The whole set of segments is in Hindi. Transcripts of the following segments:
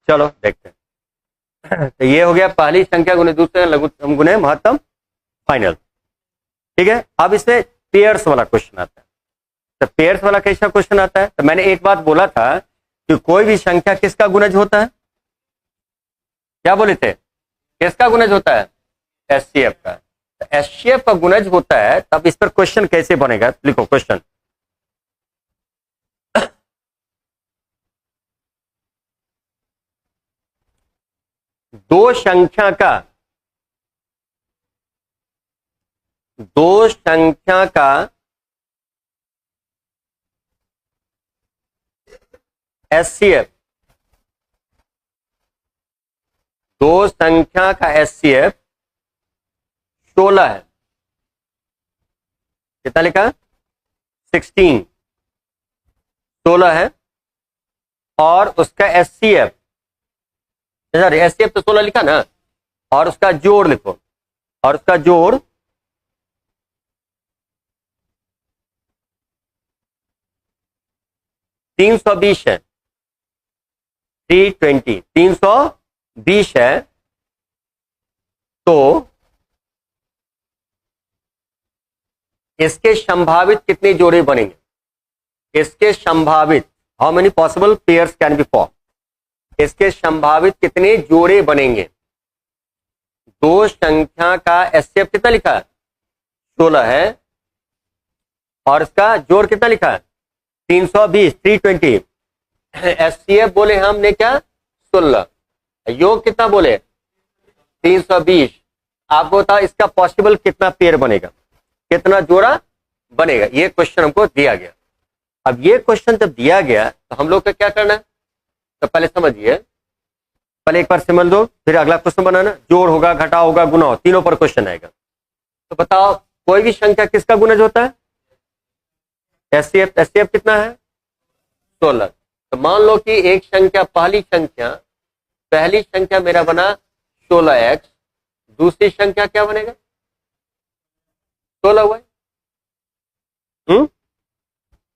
चलो देखते हैं। तो ये हो गया पहली संख्या गुने दूसरे लघुत्तम गुने महत्तम फाइनल। ठीक है, अब इसमें पेयर्स वाला क्वेश्चन आता है। तो पेयर्स वाला कैसा क्वेश्चन आता है? तो मैंने एक बात बोला था कि कोई भी संख्या किसका गुणज होता है? क्या बोले थे? किसका गुणज होता है? एचसीएफ का। तो एचसीएफ का गुणज होता है, तब इस पर क्वेश्चन कैसे बनेगा? लिखो क्वेश्चन। दो संख्या का एचसीएफ, दो संख्या का एचसीएफ 16 है। कितना लिखा? 16, 16 है। और उसका एचसीएफ, सॉरी एचसीएफ तो 16 लिखा ना, और उसका जोड़ लिखो, और उसका जोड़ 320 है। 320 है। तो इसके संभावित कितने जोड़े बनेंगे? इसके संभावित, how many possible pairs can be form? इसके संभावित कितने जोड़े बनेंगे? दो संख्या का एचसीएफ कितना लिखा है? 16 है। और इसका जोड़ कितना लिखा है? 320, 320। एचसीएफ बोले हमने क्या? 16। योग कितना बोले? 320। आपको बताओ इसका पॉसिबल कितना पेयर बनेगा, कितना जोड़ा बनेगा? ये क्वेश्चन हमको दिया गया। अब ये क्वेश्चन जब दिया गया तो हम लोग का क्या करना है? तो पहले समझिए, पहले एक बार समझ लो, फिर अगला क्वेश्चन बनाना। जोड़ होगा, घटा होगा, गुना हो, तीनों पर क्वेश्चन आएगा। तो बताओ कोई भी संख्या किसका गुणज होता है? एचसीएफ। एचसीएफ कितना है? 16। तो मान लो कि एक संख्या, पहली संख्या मेरा बना 16x, दूसरी संख्या क्या बनेगा? 16 हुआ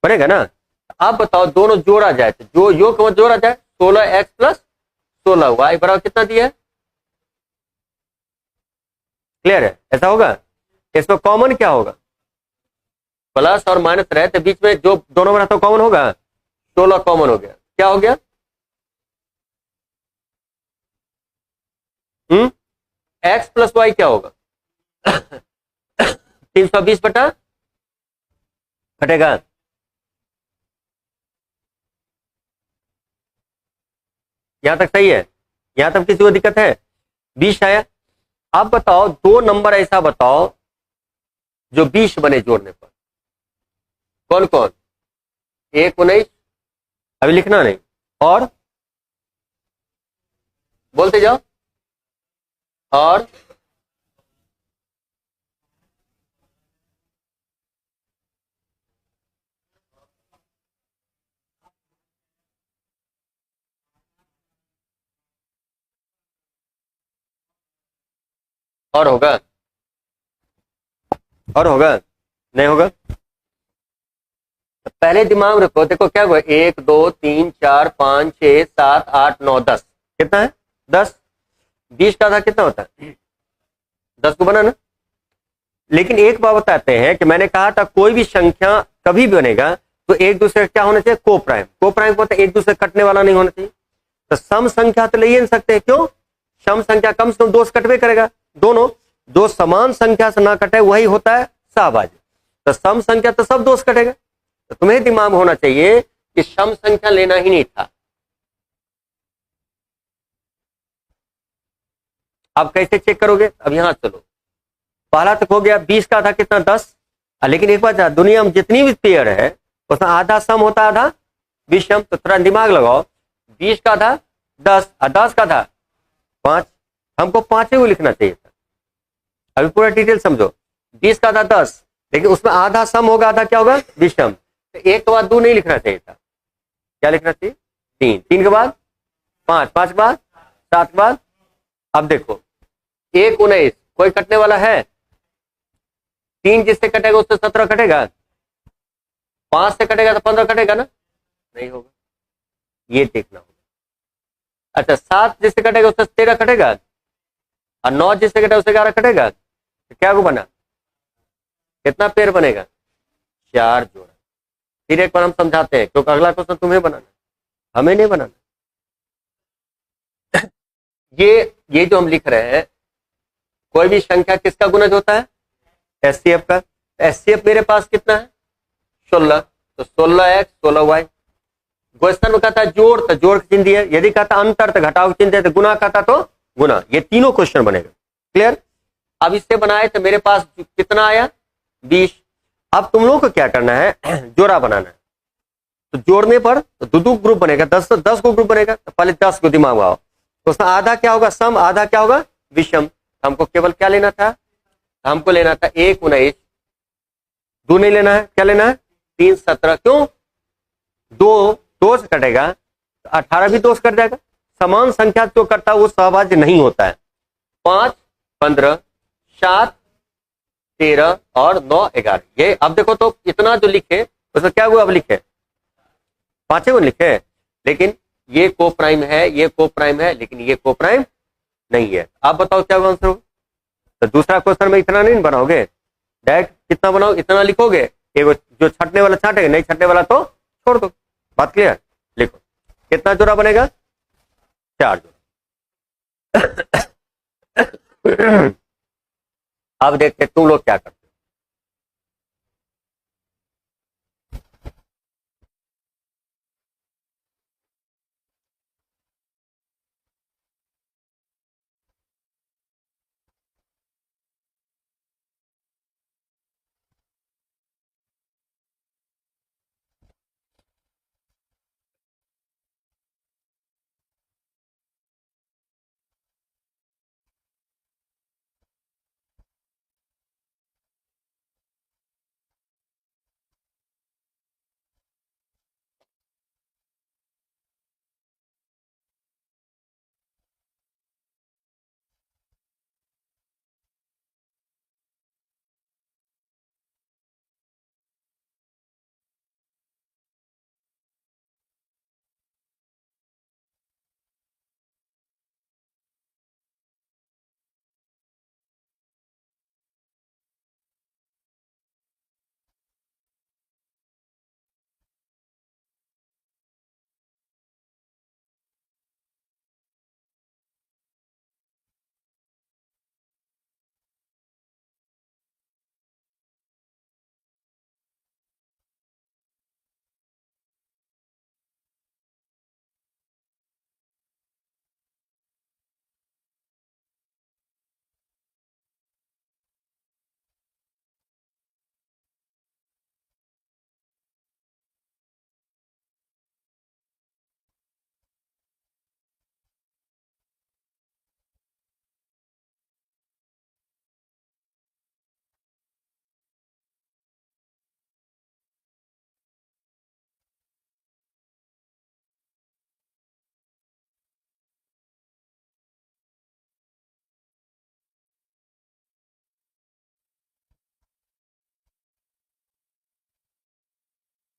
बनेगा ना। आप बताओ दोनों जोड़ा जाए तो जो योग मत जोड़ा जाए, 16x प्लस 16 y बराबर कितना दिया है? क्लियर है? ऐसा होगा। इसमें कॉमन क्या होगा? प्लस और माइनस रहे तो बीच में जो दोनों में रहता है कॉमन होगा। 16 कॉमन हो गया, क्या हो गया? x प्लस वाई क्या होगा? 320 बटा घटेगा। यहां तक सही है? यहां तक किसी को दिक्कत है? 20 आया। अब बताओ दो नंबर ऐसा बताओ जो 20 बने जोड़ने पर। कौन कौन? 1, 19, अभी लिखना नहीं, और बोलते जाओ, और होगा, और होगा नहीं होगा? तो पहले दिमाग रखो, देखो क्या हुआ? 1, 2, 3, 4, 5, 6, 7, 8, 9, 10। कितना है? 10। 20 का आधा कितना होता है? 10 को बनाना। लेकिन एक बात बताते हैं कि मैंने कहा था कोई भी संख्या कभी भी बनेगा तो एक दूसरे का क्या होना चाहिए? को प्राइम। को प्राइम को एक दूसरे कटने वाला नहीं होना चाहिए। तो सम संख्या तो ले ही नहीं सकते। क्यों? सम संख्या कम से कम दो से कटवे करेगा। दोनों दो समान संख्या से ना कटे वही होता है सहभाज्य। तो सम संख्या तो सब दोष कटेगा। तो तुम्हें दिमाग होना चाहिए कि सम संख्या लेना ही नहीं था। आप कैसे चेक करोगे? अब यहां चलो, पहला तक हो गया। 20 का आधा कितना? 10। लेकिन एक बात, दुनिया में जितनी भी पेयर है उसमें आधा सम होता है, आधा विषम। तो थोड़ा दिमाग लगाओ, 20 का आधा 10 और 10 का आधा 5। हमको 5 ही लिखना चाहिए था। अभी पूरा डिटेल समझो। 20 का आधा 10, लेकिन उसमें आधा सम होगा, आधा क्या होगा? विषम। तो 1 के बाद 2 नहीं लिखना चाहिए था। क्या लिखना चाहिए? 3। 3 के बाद 5, 5 के बाद 7 के बाद। अब देखो 1, 19, कोई कटने वाला है? 3 जिससे कटेगा उससे 17 कटेगा। 5 से कटेगा तो 15 कटेगा ना? नहीं होगा। ये देखना होगा। अच्छा 7 जिससे कटेगा उससे 13 कटेगा, और 9 जिससे कटेगा उससे 11 कटेगा, तो क्या को बना, कितना पेयर बनेगा, 4 जोड़ा। फिर एक बार हम समझाते हैं, क्योंकि अगला क्वेश्चन तुम्हें बनाना, हमें नहीं बनाना। ये जो हम लिख रहे हैं, कोई भी संख्या किसका गुणज होता है, एचसीएफ का। एचसीएफ मेरे पास कितना है, 16, तो 16x 16y। क्वेश्चन में कहता है जोड़, तो जोड़ की चिन्ह दिया, यदि कहता अंतर तो घटाव की चिन्ह दिया, तो गुना कहता तो गुना। ये तीनों क्वेश्चन बनेगा, क्लियर। अब इससे बनाए तो मेरे पास कितना आया, 20। अब तुम लोगों को क्या करना है, जोड़ा बनाना है। तो जोड़ने पर तो दो ग्रुप बनेगा, 10 को ग्रुप बनेगा, तो पहले 10 को दिमाग में आओ। तो उसमें आधा क्या होगा सम, आधा क्या होगा विषम। हमको केवल क्या लेना था, हमको लेना था 1 19, 2 नहीं लेना है, क्या लेना है 3 17। क्यों, 2 से कटेगा तो 18 भी 2 से कट जाएगा। समान संख्या जो करता है वो सहभाज्य नहीं होता है। 5 15 7 13 और 9 11। ये अब देखो तो इतना जो लिखे उसमें क्या हुआ, अब लिखे 5 को लिखे, लेकिन ये को प्राइम है, ये को प्राइम है, लेकिन ये को प्राइम नहीं है। आप बताओ क्या होगा आंसर होगा। तो दूसरा क्वेश्चन में इतना नहीं बनाओगे, डायरेक्ट कितना बनाओ, इतना लिखोगे, एक जो छटने वाला छाटेगा, नहीं छटने वाला तो छोड़ दो। बात क्लियर, लिखो कितना जोड़ा बनेगा, 4 जोड़ा। अब देखते तुम लोग क्या करते हो।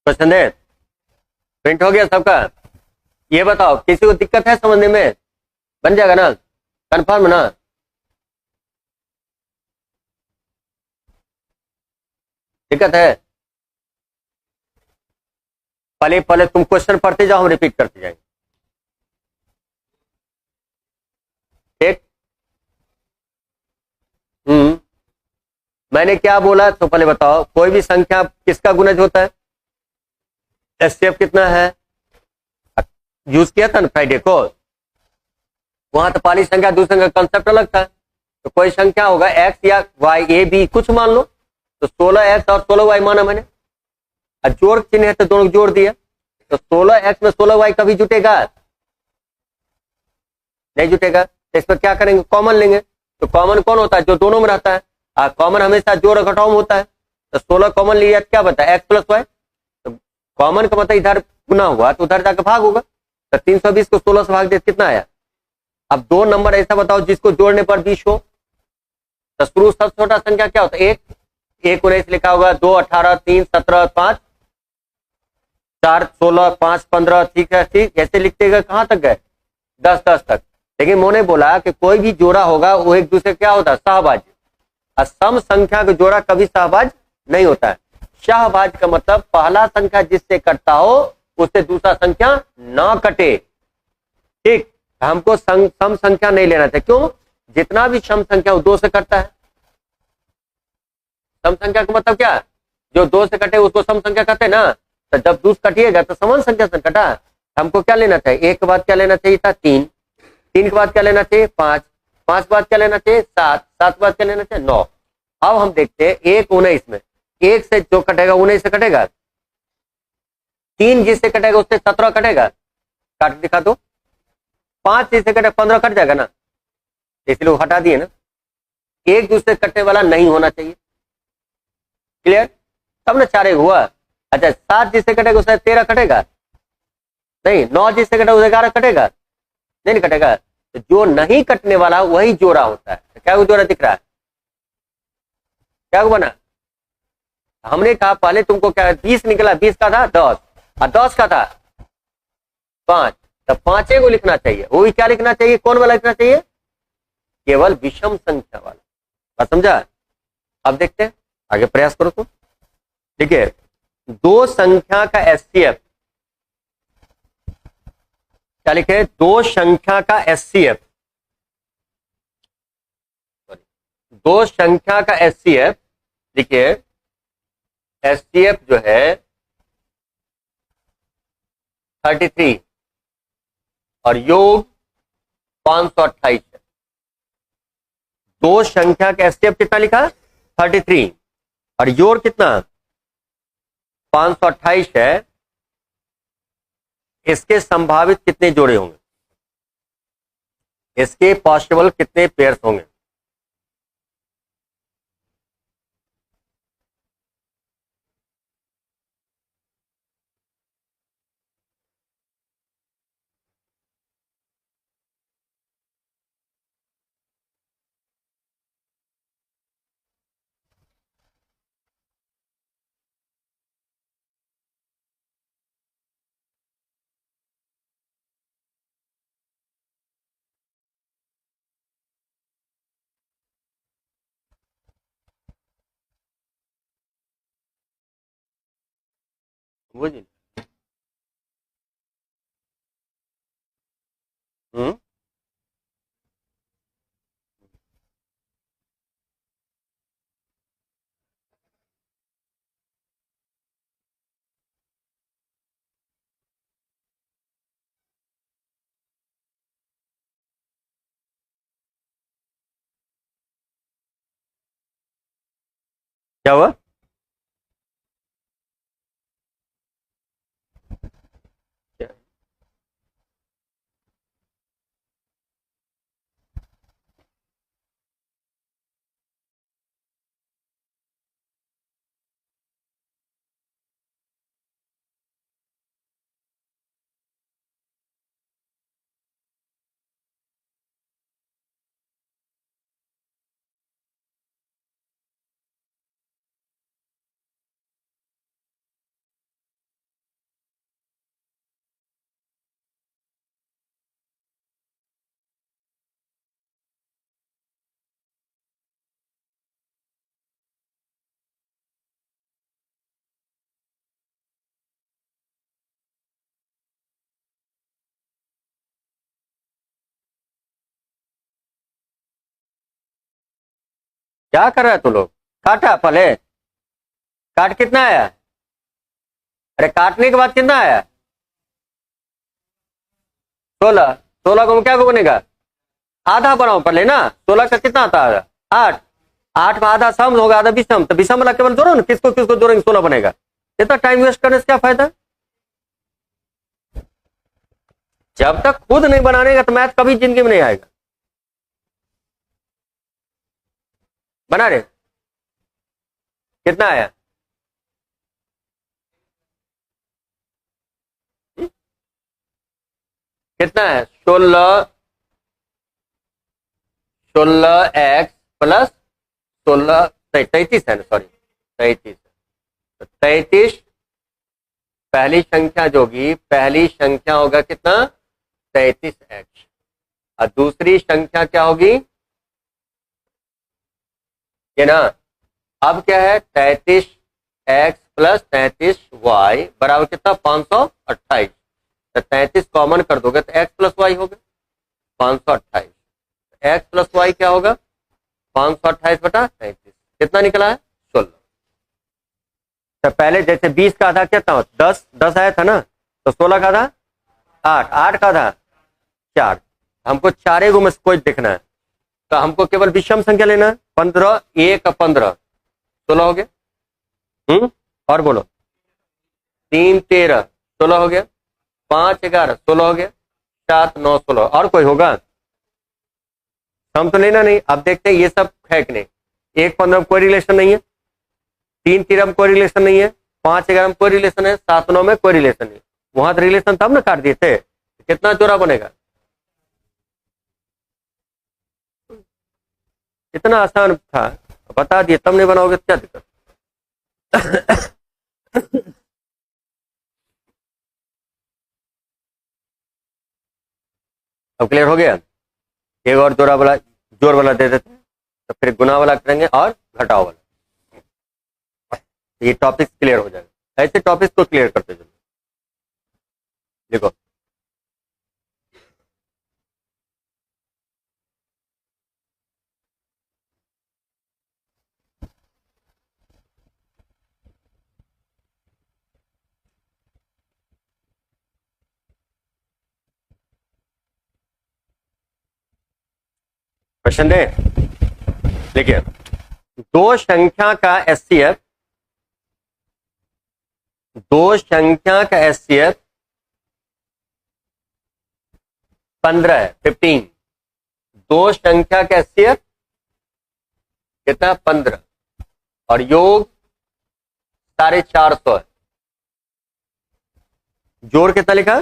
क्वेश्चन है, प्रिंट हो गया सबका। ये बताओ किसी को दिक्कत है समझने में, बन जाएगा ना, कंफर्म ना। दिक्कत है, पहले पहले तुम क्वेश्चन पढ़ते जाओ, हम रिपीट करते जाएंगे, ठीक। मैंने क्या बोला तो पहले बताओ, कोई भी संख्या किसका गुणज होता है, एचसीएफ कितना है, यूज किया था ना फ्राइडे को, वहां तो पहली संख्या दूसरी संख्या कंसेप्ट अलग था। तो कोई संख्या होगा एक्स या वाई, ए बी कुछ मान लो, तो 16x और 16y माना मैंने, और जोड़ चिन्ह है तो दोनों जोड़ दिया, तो 16x में 16y कभी जुटेगा, नहीं जुटेगा। तो इस पर क्या करेंगे, कॉमन लेंगे। तो कॉमन कौन होता है, जो दोनों में रहता है, कॉमन हमेशा जोड़ घटाव में होता है। तो 16 कॉमन लिया क्या बता, एक्स प्लस वाई, तो कॉमन का मतलब इधर गुना हुआ तो उधर जाकर भाग होगा। तो 320 को 16 से भाग दे कितना आया। अब 2 नंबर ऐसा बताओ जिसको जोड़ने पर 20 हो। तो शुरू सबसे छोटा संख्या क्या होता है, 1 19 लिखा होगा, 2 18 3 17 5 4 16 5 15, ठीक है, ठीक ऐसे लिखते गए कहां तक गए, 10 10 तक। लेकिन उन्होंने बोला कि कोई भी जोड़ा होगा वो एक दूसरे क्या होता है, सहभाज्य। और सम संख्या का जोड़ा कभी सहभाज्य नहीं होता है। सहभाज्य का मतलब पहला संख्या जिससे कटता हो उससे दूसरा संख्या ना कटे। ठीक, हमको सम संख्या नहीं लेना चाहिए। क्यों? जितना भी सम संख्या वो 2 से कटता है। सम संख्या का मतलब क्या? जो 2 से कटे उसको सम संख्या कहते हैं ना। तो जब 2 कटिएगा तो समान संख्या से कटा। हमको क्या लेना चाहिए? 1 के बाद क्या लेना चाहिए था? 3, 3 के बाद क्या लेना चाहिए? 5, 5 के बाद क्या लेना चाहिए? 7, 7 के बाद क्या लेना चाहिए? 9। अब हम देखते हैं 1 19 में 1 से जो कटेगा 19 से कटेगा। 3 जिससे कटेगा उससे 17 कटेगा। काट दिखा दो। 5 जिससे कटेगा 15 कट जाएगा ना, इसलिए वो हटा दिए ना। एक दूसरे कटने वाला नहीं होना चाहिए। क्लियर? तब ना 4 हुआ। अच्छा, 7 जिससे कटेगा उससे 13 कटेगा नहीं। 9 जिससे कटेगा उससे 11 कटेगा नहीं कटेगा। तो जो नहीं कटने वाला वही जोड़ा होता है। तो क्या वो जोड़ा दिख रहा है? क्या वो बना? हमने कहा पहले तुमको क्या 20 निकला, 20 का था 10 और 10 का था 5। तो 5 को लिखना चाहिए। वो भी क्या लिखना चाहिए? कौन वाला लिखना चाहिए? केवल विषम संख्या वाला। बात समझा? अब देखते हैं, आगे प्रयास करो तो। ठीक है, 2 संख्या का एचसीएफ क्या लिखे? 2 संख्या का एचसीएफ, 2 संख्या का एचसीएफ देखिए। एचसीएफ जो है 33 और योग 528 है। 2 संख्या का एचसीएफ कितना लिखा? 33 और योग कितना? 528 है। इसके संभावित कितने जोड़े होंगे? इसके पॉसिबल कितने पेयर्स होंगे? बुझिए। क्या हुआ? क्या कर रहा है तू लोग? काटा पहले? काट कितना आया? अरे काटने के बाद कितना आया? 16। 16 को क्या बनेगा? आधा बनाओ पहले ना। 16 का कितना आता है? 8। 8 का आधा सम होगा, आधा विषम। तो विषम वाला केवल जोड़ो ना, किसको किसको जोड़ेंगे 16 बनेगा। इतना टाइम वेस्ट करने से क्या फायदा? जब तक खुद नहीं बनाने का तो मैथ कभी जिंदगी में नहीं आएगा। बना रहे? कितना आया? कितना है? 16 16x प्लस 16 33 है ना, सॉरी 33। 33 पहली संख्या जो होगी, पहली संख्या होगा कितना? 33x। और दूसरी संख्या क्या होगी, ये ना। अब क्या है, 33x प्लस 33y बराबर कितना, 528। तो 33 कॉमन कर दोगे तो x प्लस वाई होगा 528। x प्लस वाई क्या होगा, 528 बटा 33, कितना निकला है, 16। तो पहले जैसे 20 का आधा कितना हो, 10 आया था ना, तो 16 का आधा 8, 8 का आधा 4। हमको चारे गो में से कोई देखना है, तो हमको केवल विषम संख्या लेना है। 15 1 15 16 हो गया। और बोलो, 3 13 16 हो गया, 5 11 16 हो गया, 7 9 16। और कोई होगा, हम तो लेना नहीं। अब देखते हैं ये सब है कि नहीं। 1 15 में कोई रिलेशन नहीं है, 3 13 में कोई रिलेशन नहीं है, 5 11 में कोई रिलेशन है, 7 9 में कोई रिलेशन नहीं। वहां तो रिलेशन तब ना काट दिए थे, कितना जोड़ा बनेगा। इतना आसान था, बता दिए, तब नहीं बनाओगे तो क्या दिक्कत। अब क्लियर हो गया। एक और जोड़ा वाला, जोड़ वाला दे देते हैं, तो फिर गुना वाला करेंगे और घटाओ वाला। ये टॉपिक क्लियर हो जाएगा। ऐसे टॉपिक को क्लियर करते चलो। देखो, क्वेश्चन दे। देखिए, दो संख्या का एचसीएफ, दो संख्या का एचसीएफ 15 है, 15। दो संख्या का एचसीएफ कितना, 15, और योग 450 है। जोड़ कितना लिखा,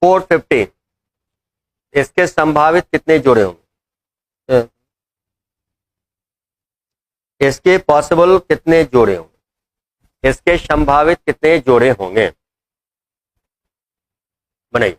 450। इसके संभावित कितने जोड़े होंगे, इसके पॉसिबल कितने जोड़े होंगे, इसके संभावित कितने जोड़े होंगे, बनाइए।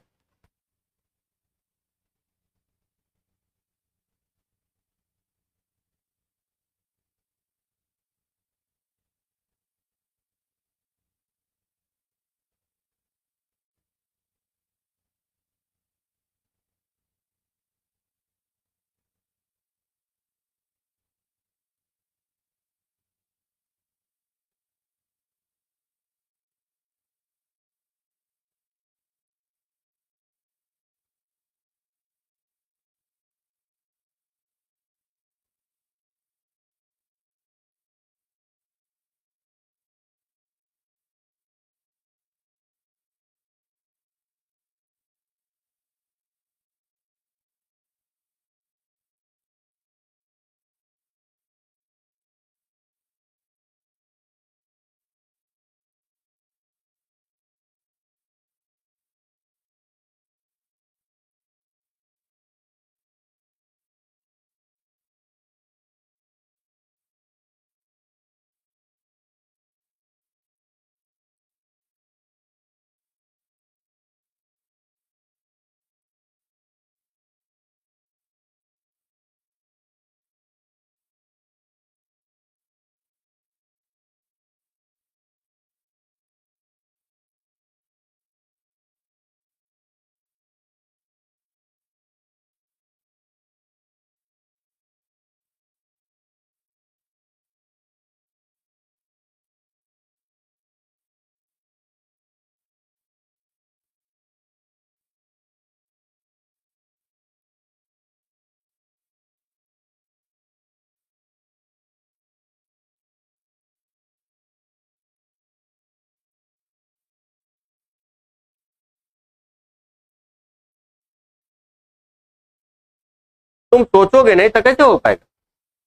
तुम सोचोगे नहीं तो कैसे हो पाएगा।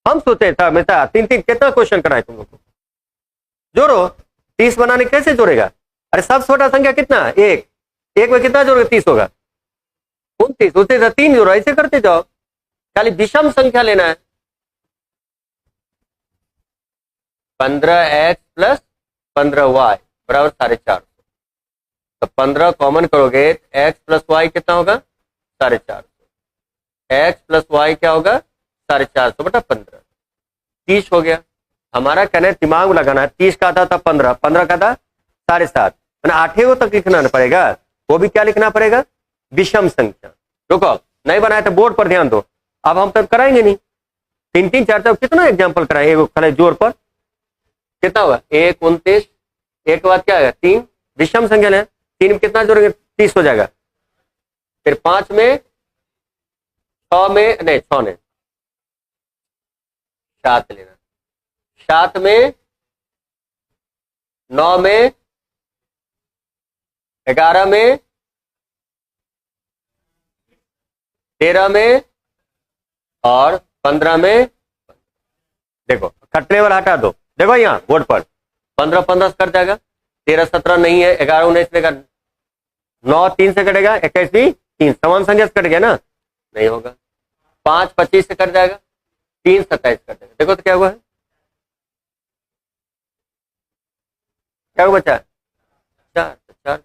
हम सोचे था हमेशा 3 3, कितना क्वेश्चन कराए तुम लोग को। जोड़ो, 30 बनाने कैसे जोड़ेगा। अरे सबसे छोटा संख्या कितना, एक, एक में कितना जोड़ोगे, 30 होगा, 29, उससे 3 जोड़ो, ऐसे करते जाओ। खाली विषम संख्या लेना है। 15x प्लस 15y बराबर 450। तो 15 कॉमन करोगे, x प्लस वाई कितना होगा, 450। x प्लस वाई क्या होगा 450/15, 30 हो गया। हमारा कहना है दिमाग लगाना है, 30 का आता था 15, 15 का था 7.5, मैंने 8 तक लिखना पड़ेगा, वो भी क्या लिखना पड़ेगा विषम संख्या। रुको नहीं बनाया तो बोर्ड पर ध्यान दो, अब हम तब कराएंगे नहीं, 3 3 4 4 कितना एग्जाम्पल कराए, एक खड़े जोर पर कितना हुआ 1 29, एक के बाद क्या है 3, विषम संख्या है 3 में कितना जोड़ेंगे 30 हो जाएगा, फिर 5 में 6 में नहीं 6 ने 7 लेना, 7 में 9 में 11 में 13 में और 15 में। देखो कटने वाला हटा दो, देखो यहाँ बोर्ड पर 15 15 से कट जाएगा, 13 17 नहीं है, 11 19 से कट, 9 3 से कटेगा, 21 भी 3 समान संख्या से कट गया ना, नहीं होगा, 5 25 से कट जाएगा, 3 27 कट जाएगा। देखो तो क्या हुआ है, क्या हुआ बच्चा 4, तो 4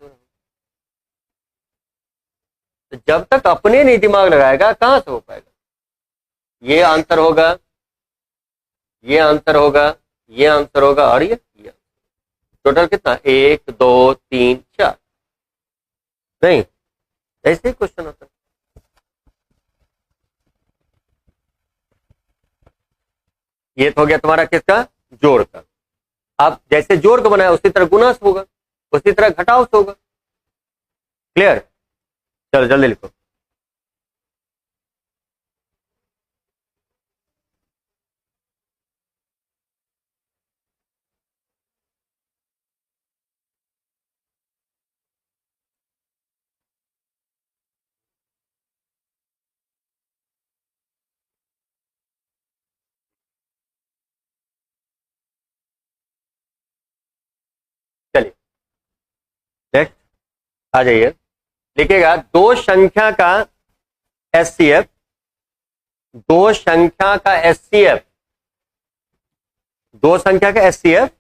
तो जब तक अपने नहीं दिमाग लगाएगा कहां से हो पाएगा, ये आंसर होगा, ये आंसर होगा, ये आंसर होगा और ये टोटल कितना 1 2 3 4, नहीं ऐसे ही क्वेश्चन होता है। ये तो हो गया तुम्हारा किसका जोड़ का। अब जैसे जोड़ का बनाया उसी तरह गुना से होगा, उसी तरह घटाव से होगा। क्लियर, चलो जल्दी लिखो। चलिए नेक्स्ट आ जाइए, लिखिएगा दो संख्या का एचसीएफ, दो संख्या का एचसीएफ, दो संख्या का एचसीएफ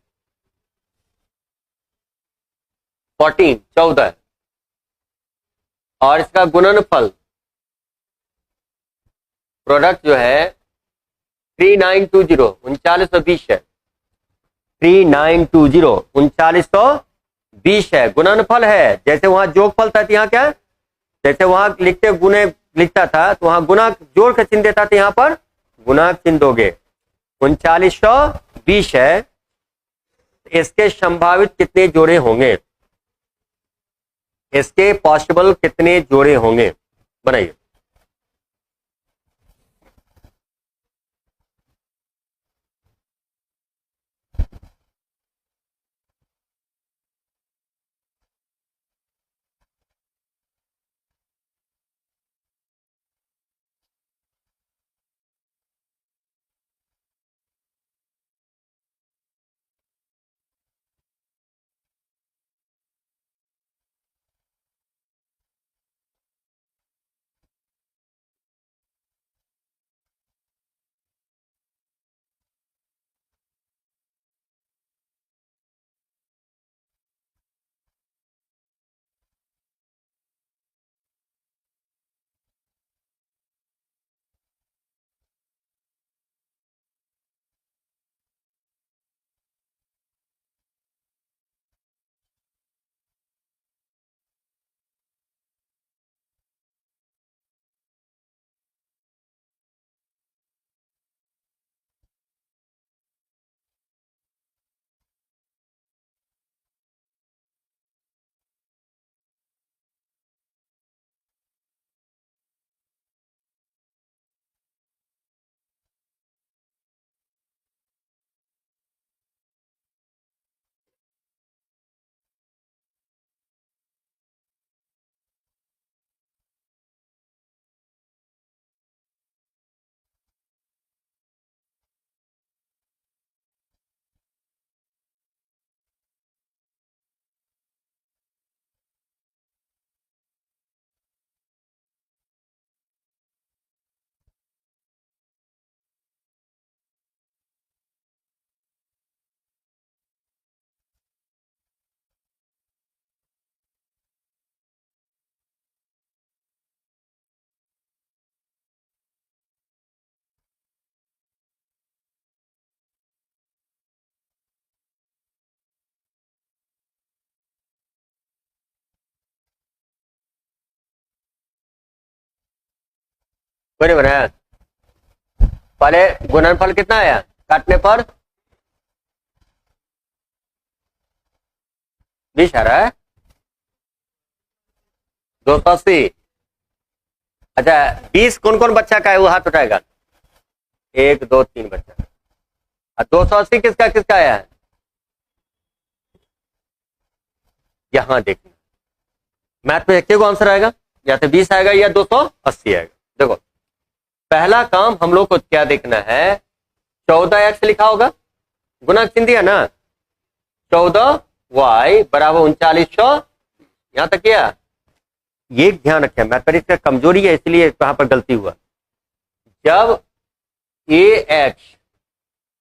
14 और इसका गुणनफल प्रोडक्ट जो है 3920 3920 है, 3920 3920 है, गुणनफल है। जैसे वहां जोगफल था यहाँ क्या, जैसे वहां लिखते गुणे लिखता था तो वहां गुना जोड़ का चिन्ह देता था, यहां पर गुना चिन्ह दोगे। 3920 है, इसके संभावित कितने जोड़े होंगे, इसके पॉसिबल कितने जोड़े होंगे बनाइए। कोई नहीं बनाया। पहले गुणनफल कितना आया काटने पर 20 आ रहा है 280। अच्छा 20 कौन कौन बच्चा का है वो हाथ उठाएगा। 1 2 3 बच्चा। और 280 किसका किसका आया है यहां देखना। मैथ में एक को आंसर आएगा या तो 20 आएगा या 280 आएगा। देखो पहला काम हम लोग को क्या देखना है 14x लिखा होगा गुना चिन्ह दिया ना 14y बराबर 3900 यहां तक किया। ये ध्यान रखें मैथमेटिक्स का कमजोरी है इसलिए यहां पर गलती हुआ। जब ax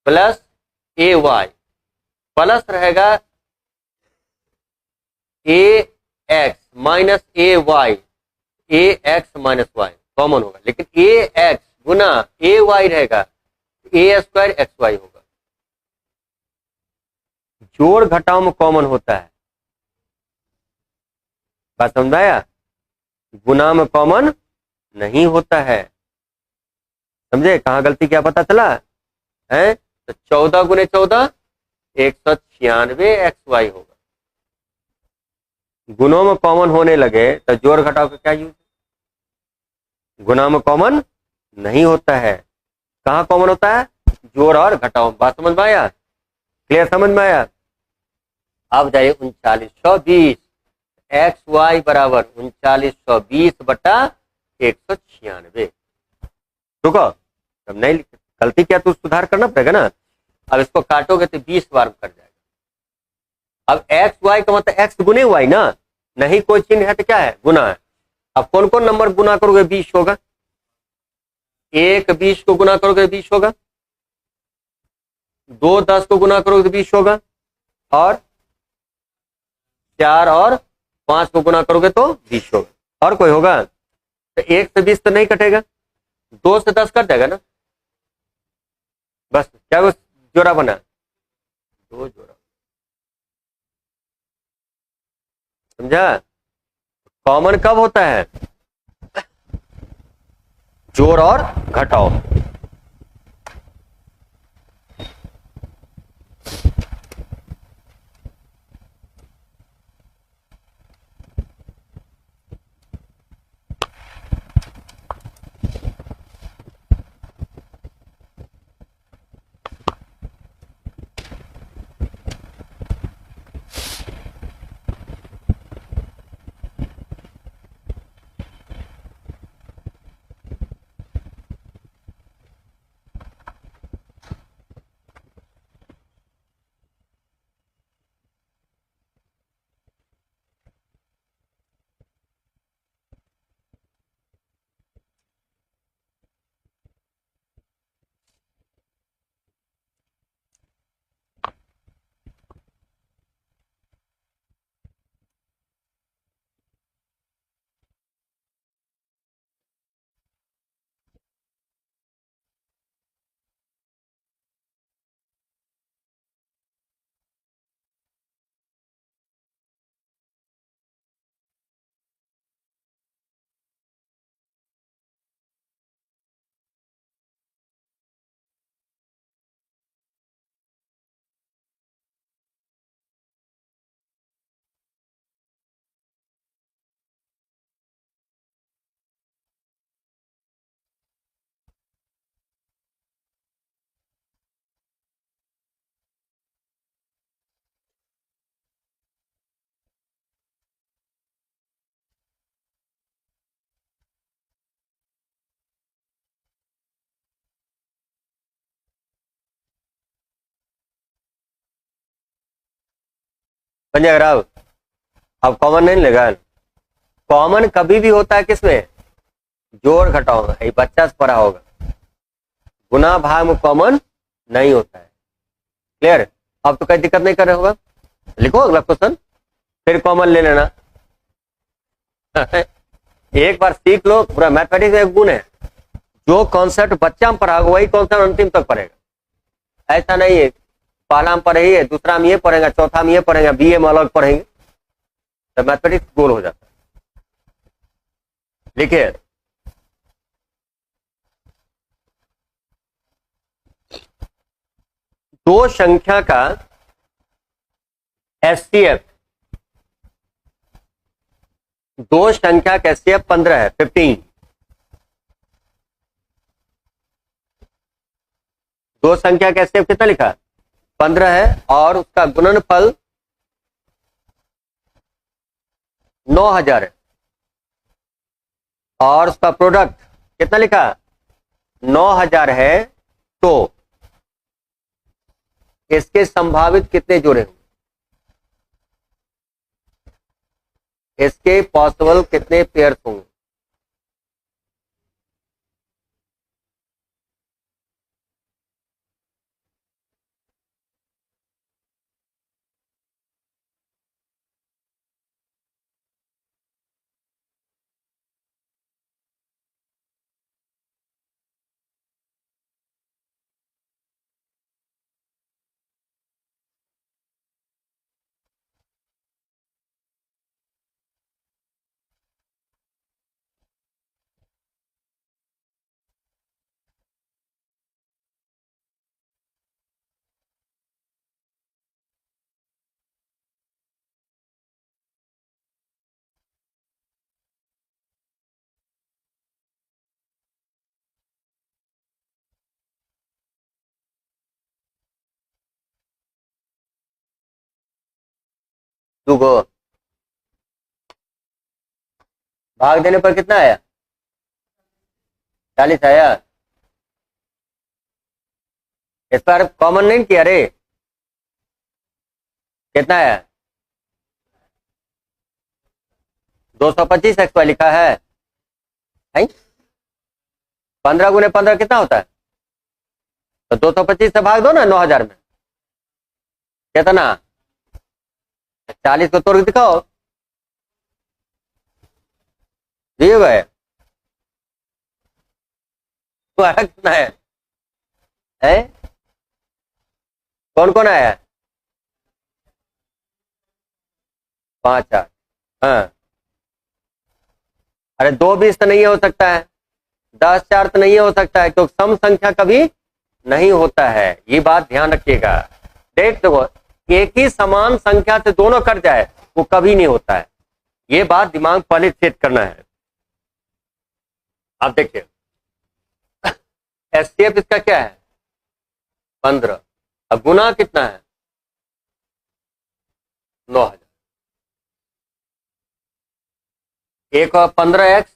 प्लस ay प्लस रहेगा ax minus ax minus y common होगा लेकिन ax गुना ay रहेगा a स्क्वायर एक्स वाई होगा। जोड़ घटाव में कॉमन होता है बात समझ आया। गुना में कॉमन नहीं होता है समझे कहां गलती क्या पता चला है। तो 14 गुने 14 196 एक्स वाई होगा। गुणों में कॉमन होने लगे तो जोड़ घटाव का क्या यूज है। गुना में कॉमन नहीं होता है कहां कॉमन होता है जोड़ और घटाव। बात समझ में आया क्लियर समझ में आया। अब जाइए 3920 एक्स वाई बराबर 3920 बटा 196। रुको तब नहीं गलती क्या तो सुधार करना पड़ेगा ना। अब इसको काटोगे तो 20 बार कर जाएगा। अब एक्स वाई का मतलब एक्स गुने वाई ना नहीं कोई चिन्ह है तो क्या है गुना है। अब कौन कौन नंबर गुना करोगे 20 होगा। 1 20 को गुना करोगे 20 होगा। 2 10 को गुना करोगे तो 20 होगा। और 4 और 5 को गुना करोगे तो 20 होगा। और कोई होगा तो 1 से 20 तो नहीं कटेगा 2 से 10 कट जाएगा ना। बस क्या वो जोड़ा बना 2 जोड़ा समझा। कॉमन कब होता है जोड़ और घटाओ। समझे अब कॉमन नहीं लेगा। कॉमन कभी भी होता है किसमें जोड़ घटाओ में। बच्चा से पढ़ा होगा गुना भाग में कॉमन नहीं होता है क्लियर। अब तो कोई दिक्कत नहीं कर रहे होगा लिखो अगला क्वेश्चन फिर कॉमन ले लेना। एक बार सीख लो पूरा मैथमेटिक्स एक गुण है जो कॉन्सेप्ट बच्चा में पढ़ा होगा वही कॉन्सेप्ट अंतिम तक पढ़ेगा। ऐसा नहीं है पहला में पढ़े ही दूसरा में ये पढ़ेगा चौथा में ये पढ़ेगा बीए में अलग पढ़ेंगे तो मैथमेटिक्स गोल हो जाता है। लिखिए दो संख्या का एचसीएफ, दो संख्या का एचसीएफ 15 है, 15। दो संख्या का एचसीएफ कितना लिखा? 15 है, और उसका गुणनफल 9000 है, और उसका प्रोडक्ट कितना लिखा? 9000 है। तो इसके संभावित कितने जोड़े होंगे? इसके पॉसिबल कितने पेयर्स होंगे? दुगो भाग देने पर कितना आया? 40 आया। इस पर कॉमन नहीं किया रे, कितना आया? 225 एक्स वाई लिखा है। 15 गुने 15 कितना होता है? तो 225 से भाग दो ना 9000 में, कितना? 40 को तोड़ के दिखाओ, दिए गए। तुम्हारा कितना है? कौन कौन आया? 5 8। हाँ, अरे 2 20 तो नहीं हो सकता है, 10 4 तो नहीं हो सकता है, क्योंकि सम संख्या कभी नहीं होता है। ये बात ध्यान रखिएगा। देखो, एक ही समान संख्या से दोनों कट जाए वो कभी नहीं होता है। ये बात दिमाग पहले सेट करना है। आप देखिए, एचसीएफ इसका क्या है? 15। अब गुना कितना है? 9000। एक और 15x,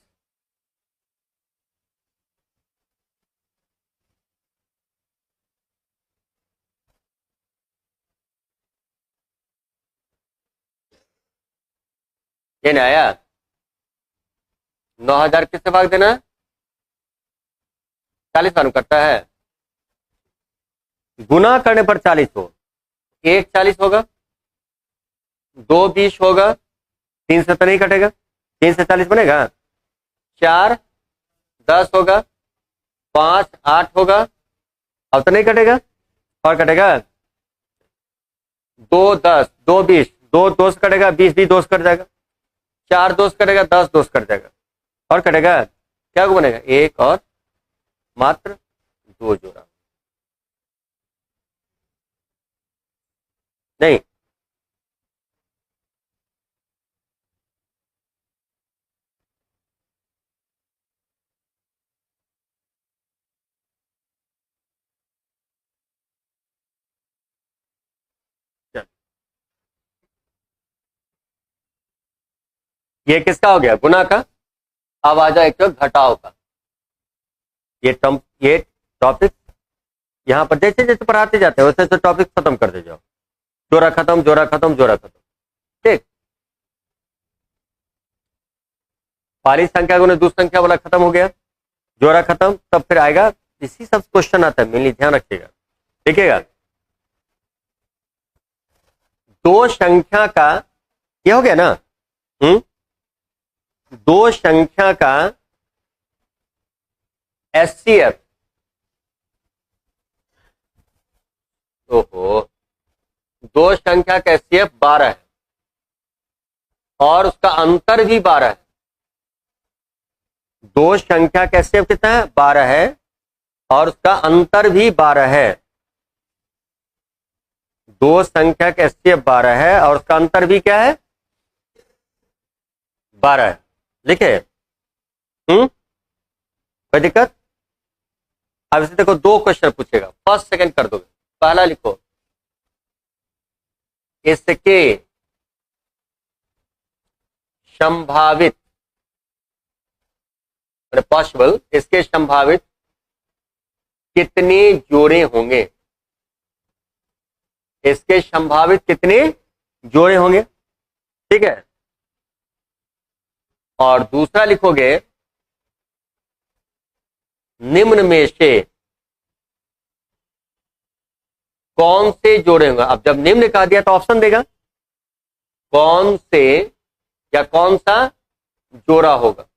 ये नहीं आया। 9000 किससे भाग देना है? 40 मालूम करता है। गुना करने पर 40 हो, 1 40 होगा, 2 20 होगा, 3 से तो नहीं कटेगा, 3 से 40 बनेगा, 4 10 होगा, 5 8 होगा, अब तो नहीं कटेगा, और कटेगा 2 10 2 20, 2 2 से कटेगा, 20 भी 2 से कट जाएगा, 4 2 से कटेगा, 10 2 से कट जाएगा, और कटेगा क्या को बनेगा? 1 और मात्र 2 जोड़ा। नहीं, ये किसका हो गया? गुना का। अब आ जाए एक घटाव का। ये टॉपिक यहां पर जैसे जैसे पढ़ाते जाते हैं वैसे वैसे टॉपिक खत्म करते जाओ। जोड़ा खत्म, जोड़ा खत्म, जोड़ा खत्म। ठीक, पहली संख्या गुने दूसरी संख्या वाला खत्म हो गया, जोड़ा खत्म, तब फिर आएगा इसी सब क्वेश्चन आता है, मेनली ध्यान रखिएगा, देखिएगा। दो संख्या का, ये हो गया ना? दो संख्या का एचसीएफ, ओहो, दो संख्या का एचसीएफ 12 है और उसका अंतर भी 12 है। दो संख्या का एचसीएफ कितना है? 12 है और उसका अंतर भी 12 है। दो संख्यक एचसीएफ 12 है और उसका अंतर भी क्या है 12 है। लिखे कोई दिक्कत? अब इसे देखो, दो क्वेश्चन पूछेगा, फर्स्ट सेकंड कर दोगे। पहला लिखो, इसके संभावित पॉसिबल, इसके संभावित कितने जोड़े होंगे? इसके संभावित कितने जोड़े होंगे? ठीक है। और दूसरा लिखोगे, निम्न में से कौन से जोड़े होंगे? अब जब निम्न कह दिया तो ऑप्शन देगा, कौन से या कौन सा जोड़ा होगा।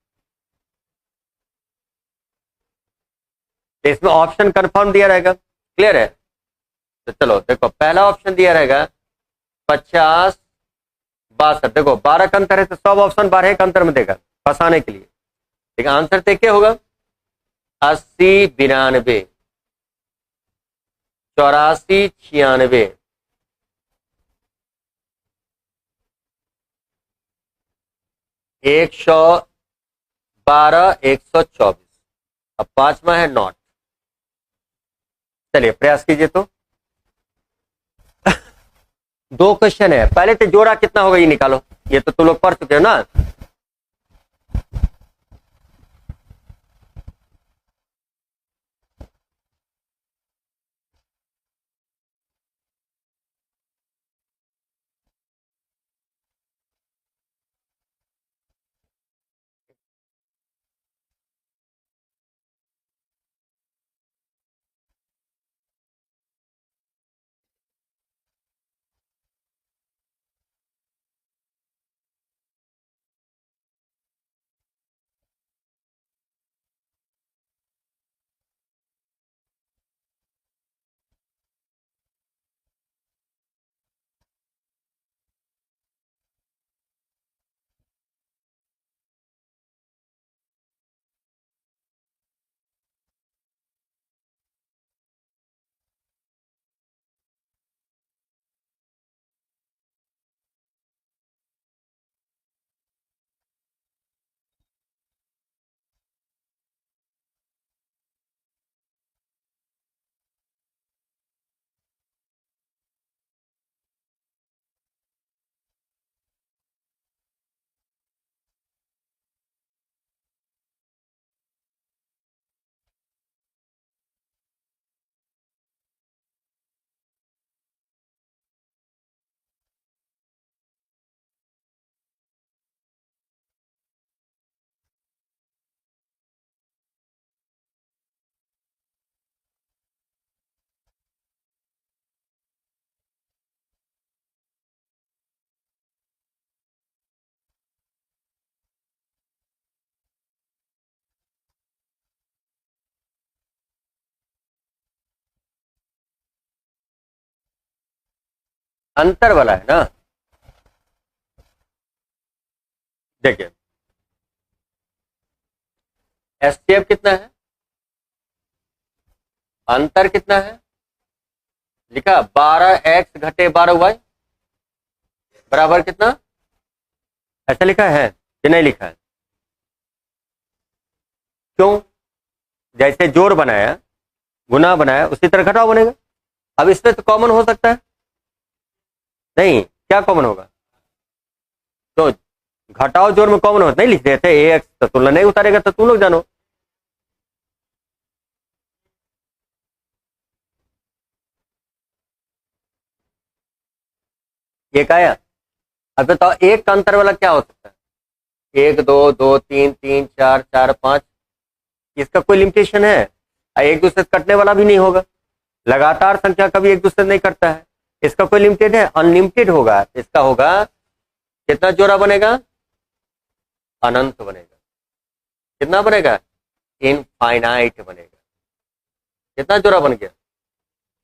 इसमें ऑप्शन कंफर्म दिया रहेगा, क्लियर है? तो चलो देखो, पहला ऑप्शन दिया रहेगा 50 62। देखो 12 का अंतर है तो सब ऑप्शन 12 का अंतर में देगा फंसाने के लिए, लेकिन आंसर तो क्या होगा? 80 92 84 96 112 124। अब पांचवा है नॉट। चलिए प्रयास कीजिए। तो दो क्वेश्चन है, पहले तो जोड़ा कितना होगा ये निकालो। ये तो तुम लोग पढ़ चुके हो ना। अंतर वाला है ना। देखिए एचसीएफ कितना है, अंतर कितना है, लिखा 12x घटे 12y बराबर कितना, ऐसा लिखा है कि नहीं लिखा है? क्यों? जैसे जोड़ बनाया, गुना बनाया, उसी तरह घटाव बनेगा। अब इसमें तो कॉमन हो सकता है नहीं? क्या कॉमन होगा? तो घटाओ जोड़ में कॉमन होता नहीं लिख देते एक्स, तो तुलना नहीं उतारेगा तो तुम लोग जानो। एक आया। अब बताओ एक का अंतर वाला क्या हो सकता है? 1 2 2 3 3 4 4 5। इसका कोई लिमिटेशन है? एक दूसरे से कटने वाला भी नहीं होगा। लगातार संख्या कभी एक दूसरे से नहीं कटता है। इसका कोई लिमिटेड है? अनलिमिटेड होगा। इसका होगा कितना जोड़ा बनेगा? अनंत बनेगा। कितना बनेगा? इनफाइनाइट बनेगा। कितना जोड़ा बन गया?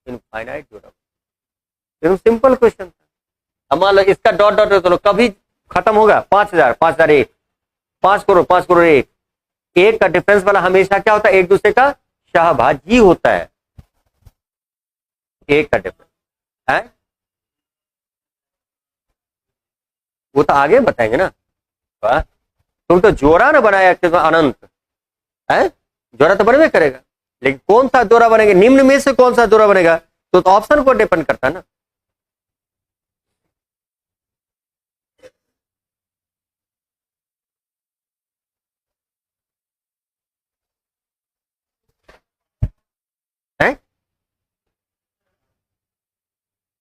इनफाइनाइट जोड़ा। सिंपल क्वेश्चन था। अब मान लो इसका डॉट डॉट तो कभी खत्म होगा? 5000 5001 5 करोड़ 5 करोड़ एक का डिफरेंस वाला हमेशा क्या होता है? एक दूसरे का सहभाजी होता है। एक का डिफरेंस है वो तो आगे बताएंगे ना। वाह, तुम तो जोड़ा ना बनाया कि अनंत है, जोड़ा तो बनवे करेगा, लेकिन कौन सा जोड़ा बनेगा, निम्न में से कौन सा जोड़ा बनेगा, तो ऑप्शन को डिपेंड करता है ना। है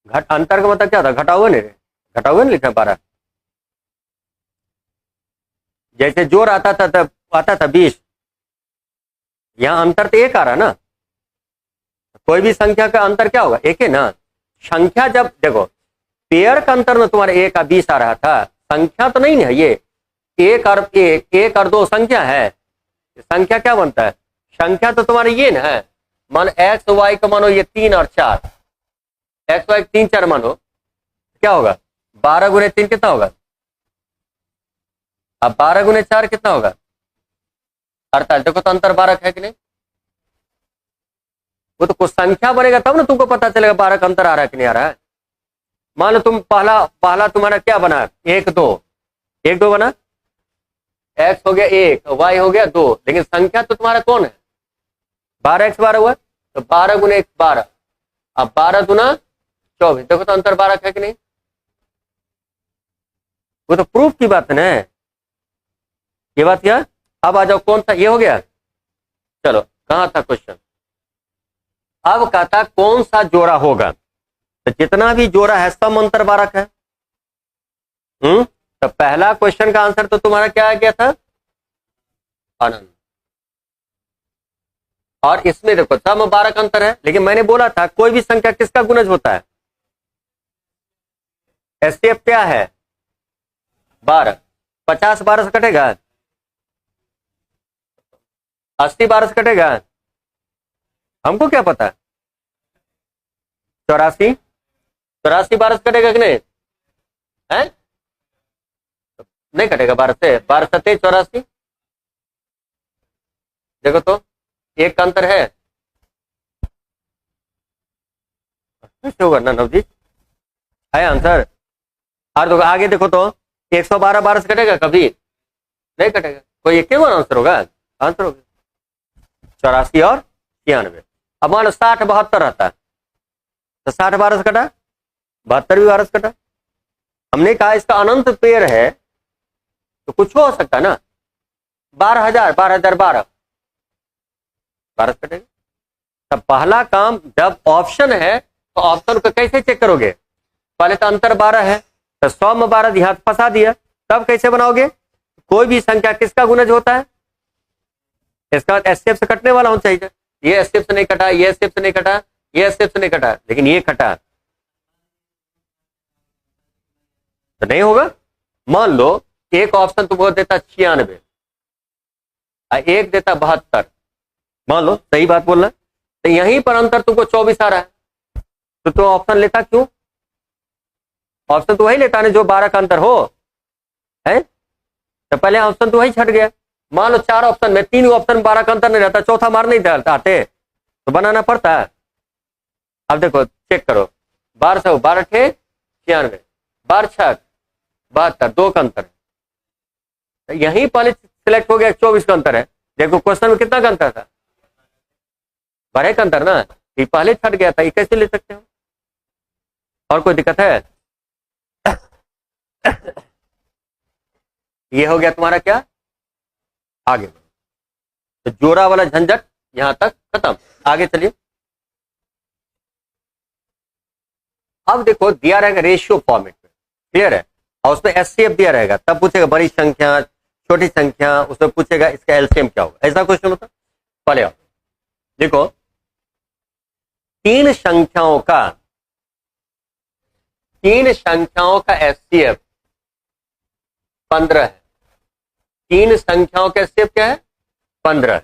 घट अंतर का मतलब क्या था, घटा हुआ नहीं, घटा हुआ नहीं लिखा 12। जैसे जोड़ आता था तब आता था 20, यहां अंतर तो एक आ रहा ना। कोई भी संख्या का अंतर क्या होगा, एक है ना। संख्या जब देखो पेयर का अंतर में तुम्हारे 1 का 20 आ रहा था, संख्या तो नहीं है ये, 1 और 1, 1 और 2 संख्या है, संख्या क्या बनता है, संख्या तो तुम्हारे ये ना है। मान एक्स वाई का मानो ये 3 और 4, एक्स वाई 3 4 मानो, क्या होगा 12 गुने 3 कितना होगा, अब 12 गुने 4 कितना होगा 48। देखो तो अंतर 12 है कि नहीं, वो तो कुछ संख्या बनेगा तब ना तुमको पता चलेगा 12 का अंतर आ रहा है कि नहीं आ रहा है। मान लो तुम पहला पहला तुम्हारा क्या बना, 1 2, 1 2 बना, एक्स हो गया 1, वाई हो गया 2, लेकिन संख्या तो तुम्हारा कौन है 12x 12 हुआ, तो 12 गुने 1 12, अब 12 गुना 24, देखो तो अंतर 12 है कि नहीं, वो तो प्रूफ की बात है ना, ये बात क्या। अब आ जाओ कौन सा, ये हो गया, चलो कहां था क्वेश्चन, अब कहता कौन सा जोड़ा होगा, तो जितना भी जोड़ा है सब अंतर 12 है। तो पहला क्वेश्चन का आंसर तो तुम्हारा क्या आ गया था, अनंत। और इसमें देखो सब में 12 का अंतर है, लेकिन मैंने बोला था कोई भी संख्या किसका गुणज होता है, एसटीएफ क्या है 12, 50 12 से कटेगा, 80 12 से कटेगा, हमको क्या पता, 84 84 12 से कटेगा कि नहीं है, नहीं कटेगा 12 से, 12 सत्ते 84, देखो तो एक का अंतर है, कैसे होगा ना नवजीत, है आंसर। और देखो आगे देखो तो 112 12 से कटेगा कभी नहीं कटेगा, कोई एक आंसर होगा, आंसर होगा 84 और 96। अब मान लो 60 72 रहता है, तो 60 12 से कटा, 72 भी 12 से कटा, हमने कहा इसका अनंत पेड़ है तो कुछ हो सकता है ना, 12,000 12,000 12 12 से कटेगा। तब पहला काम जब ऑप्शन है तो ऑप्शन को कैसे चेक करोगे, पहले तो अंतर 12 है तो 100 में 12 हाथ फंसा दिया, तब कैसे बनाओगे, कोई भी संख्या किसका गुणज होता है, इसका एसटीएफ से कटने वाला होना चाहिए, ये एसटीएफ से नहीं कटा, ये एसटीएफ से नहीं कटा, ये एसटीएफ से नहीं कटा, लेकिन ये कटा तो नहीं होगा। मान लो एक ऑप्शन तुमको देता 96 और एक देता 72, मान लो सही बात बोल रहा, तो यहीं पर अंतर तुमको 24 आ रहा है, तो तुम ऑप्शन लेता क्यों, ऑप्शन तो वही लेता ना जो 12 का अंतर हो, है तो पहले ऑप्शन तो वही छट गया। मान लो 4 ऑप्शन में 3 ऑप्शन में 12 का अंतर नहीं रहता, चौथा मार नहीं आते तो बनाना पड़ता है। अब देखो चेक करो, 12 से 12 थे 96, 12 6 72, 2 का अंतर है, तो यहीं पहले सिलेक्ट हो गया 24 का अंतर है। देखो क्वेश्चन में कितना का अंतर था, 12 का अंतर ना, ये पहले छट गया था, ये कैसे ले सकते हो, और कोई दिक्कत है ये हो गया तुम्हारा क्या, आगे तो जोड़ा वाला झंझट यहां तक खत्म। आगे चलिए, अब देखो दिया रहेगा रेशियो फॉर्मेट में, क्लियर है, और उसमें एचसीएफ दिया रहेगा, तब पूछेगा बड़ी संख्या छोटी संख्या, उसमें पूछेगा इसका एलसीएम क्या होगा, ऐसा क्वेश्चन होता। पहले आओ देखो, तीन संख्याओं का एचसीएफ 15 है, तीन संख्याओं का एचसीएफ क्या है 15 है।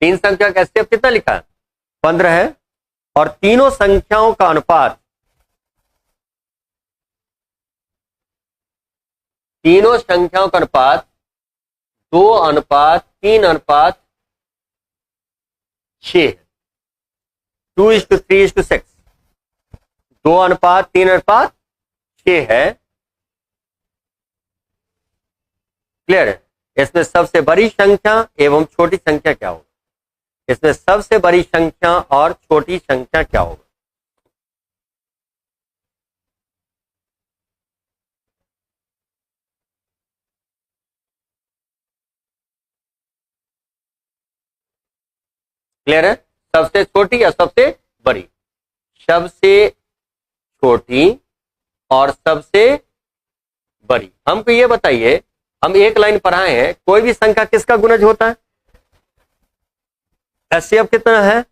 तीन संख्या का एचसीएफ कितना लिखा है 15 है, और तीनों संख्याओं का अनुपात, तीनों संख्याओं का अनुपात 2:3:6 है। 2:3:6, 2:3:6 है। क्लियर है? इसमें सबसे बड़ी संख्या एवं छोटी संख्या क्या होगा? इसमें सबसे बड़ी संख्या और छोटी संख्या क्या होगा? क्लियर है? सबसे छोटी या सबसे बड़ी? सबसे छोटी और सबसे बड़ी। हमको ये बताइए, हम एक लाइन पढ़ाए हैं, कोई भी संख्या किसका गुणज होता है? एचसीएफ कितना है?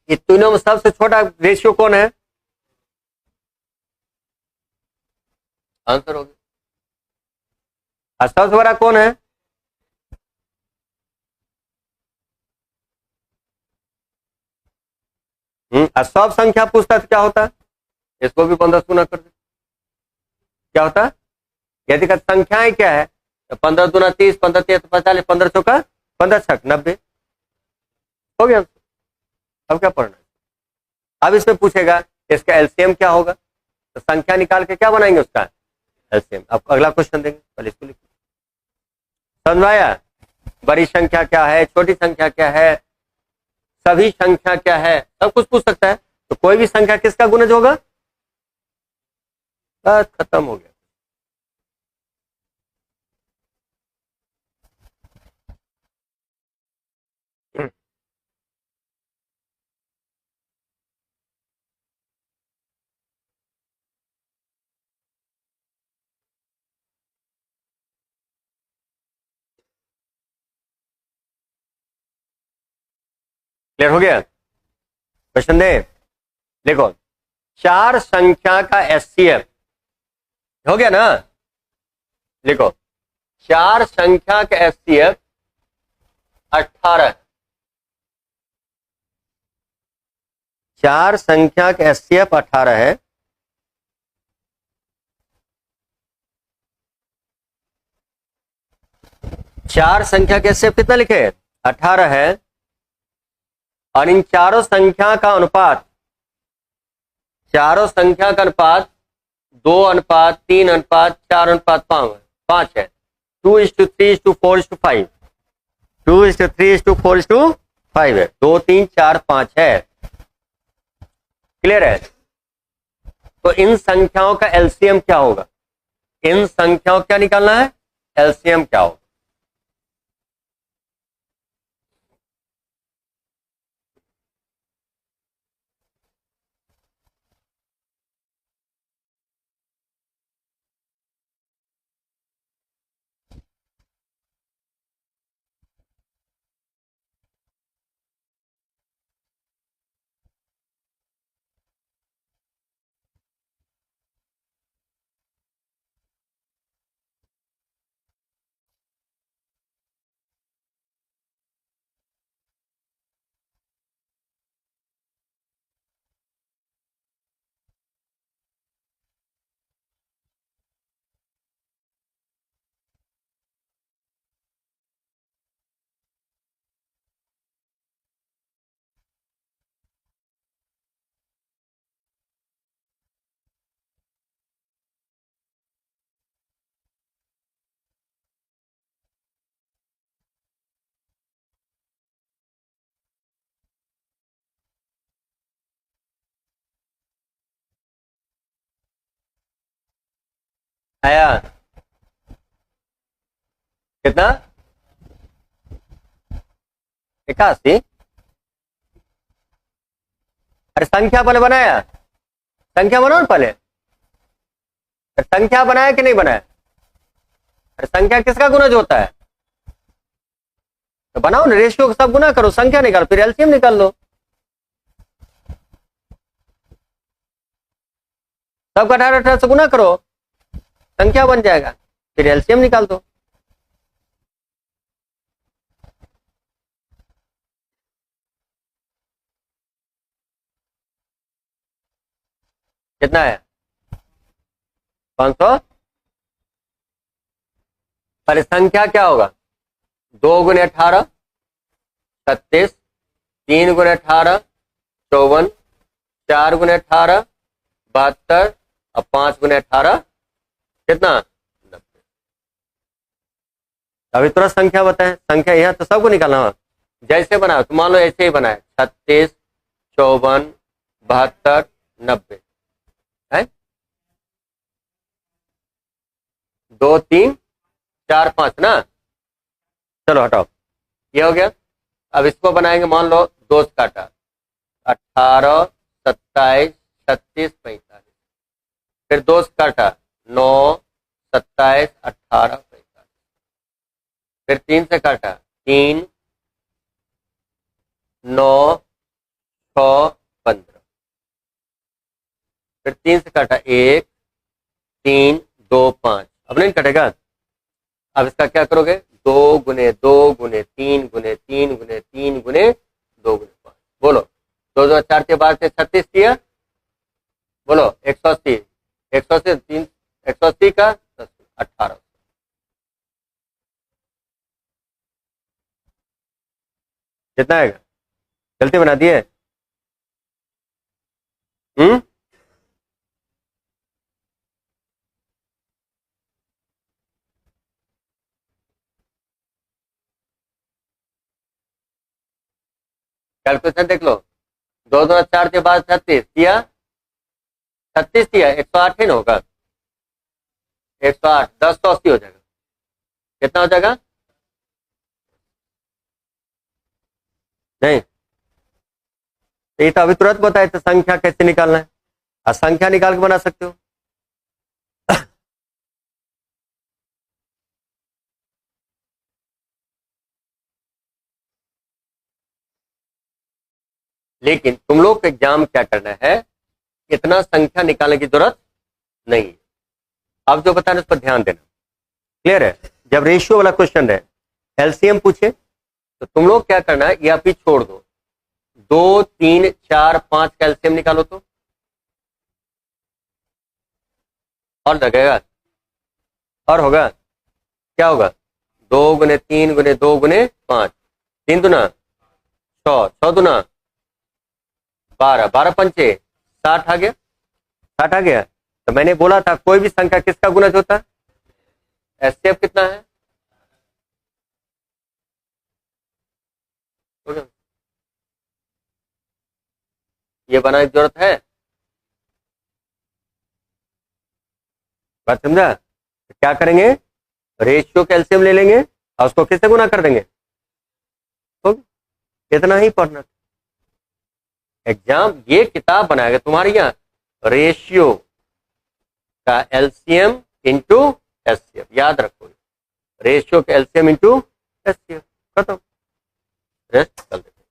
इन तीनों में सबसे छोटा रेशियो कौन है? आंसर हो गया। और सबसे बड़ा कौन है? सब संख्या पूछता है तो क्या होता है? इसको भी 15 गुना कर दे, क्या होता है? यदि का संख्याएं क्या है तो 15 दूना 30, 15 3 45, 15 चौका 15 छक 90 हो गया। अब क्या पढ़ना है? अब इसमें पूछेगा इसका एलसीएम क्या होगा, तो संख्या निकाल के क्या बनाएंगे उसका एलसीएम। अब अगला क्वेश्चन देंगे, पहले इसको लिखिए। समझाया? बड़ी संख्या क्या है, छोटी संख्या क्या है, सभी संख्या क्या है, सब कुछ पूछ सकता है। तो कोई भी संख्या किसका गुणज होगा? बस खत्म हो गया। क्लियर हो गया? क्वेश्चन दे, देखो 4 संख्या का एचसीएफ हो गया ना। देखो 4 संख्या का एचसीएफ 18, 4 संख्या का एचसीएफ 18 है। चार संख्या के एचसीएफ कितना लिखे? 18 है। और इन चारों संख्या का अनुपात, चारों संख्या का अनुपात 2:3:4:5 है। 2:3:4:5, 2:3:4:5 है। 2 3 4 5 है। क्लियर है? तो इन संख्याओं का एलसीएम क्या होगा? इन संख्याओं क्या निकालना है? एलसीएम क्या होगा? आया कितना? 81। अरे संख्या पहले बनाया, संख्या बनाओ पहले। संख्या बनाया कि नहीं बनाया? अरे संख्या किसका गुणज होता है? तो बनाओ ना, रेशियो को सब गुना करो, संख्या निकालो, फिर एलसीएम निकाल लो। सबका 18 से गुना करो, संख्या बन जाएगा, फिर एलसीएम निकाल दो। कितना है? 500। पहले संख्या क्या होगा? 2 × 18 36, 3 गुने 18 54, 4 गुने 18 72 और 5 गुने 18 कितना 90। अभी तुरंत संख्या बताएं, संख्या यह तो सबको निकालना हो जैसे बनाओ, तो मान लो ऐसे ही बनाए 36 54 72 90 है 2 3 4 5 ना। चलो हटाओ, ये हो गया। अब इसको बनाएंगे, मान लो 2 से काटा 18 27 36 45, फिर 2 से काटा 9 27 18 45, फिर 3 से काटा 3 9 6 15, फिर 3 से काटा 1 3 2 5। अब नहीं कटेगा। अब इसका क्या करोगे, 2 गुने 2 गुने 3 गुने 3 गुने 3 गुने 2 गुने 5। बोलो 2 2 4 के बाद से 36 किया, बोलो 180 180 3 180 का 18। कितना आएगा, जल्दी बना दिए। कैलकुलेशन देख लो, 2 2 4 के बाद 36 किया, 36 किया 108 ही ना होगा, 108 10 तो 80 हो जाएगा। कितना हो जाएगा, नहीं ये तो अभी तुरंत बताए थे संख्या कैसे निकालना है, और संख्या निकाल के बना सकते हो। लेकिन तुम लोग को एग्जाम क्या करना है, इतना संख्या निकालने की जरूरत नहीं है। अब जो बताना उस पर ध्यान देना, क्लियर है। जब रेशियो वाला क्वेश्चन है, एलसीएम पूछे, तो तुम लोग क्या करना है, या फिर छोड़ दो, 2 3 4 5 का एलसीएम निकालो तो और लगेगा, और होगा क्या होगा, 2 गुने 3 गुने 2 गुने 5, 3 दुना 6 6 दुना 12 12 पंचे 60 आ गया, 60 आ गया। तो मैंने बोला था कोई भी संख्या किसका गुणज होता है, एचसीएफ कितना है, ये बनाने की जरूरत है, बात समझा। तो क्या करेंगे, रेशियो का एलसीएम ले लेंगे और उसको किससे गुना कर देंगे, तो इतना ही पढ़ना। एग्जाम ये किताब बनाएगा तुम्हारे यहाँ, रेशियो का एलसीएम इंटू एचसीएफ, याद रखो, रेशियो का एलसीएम इंटू एचसीएफ, खत्म। रेस्ट कल देखो,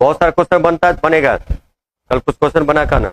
बहुत सारा क्वेश्चन बनता है, बनेगा कल कुछ क्वेश्चन बना का ना।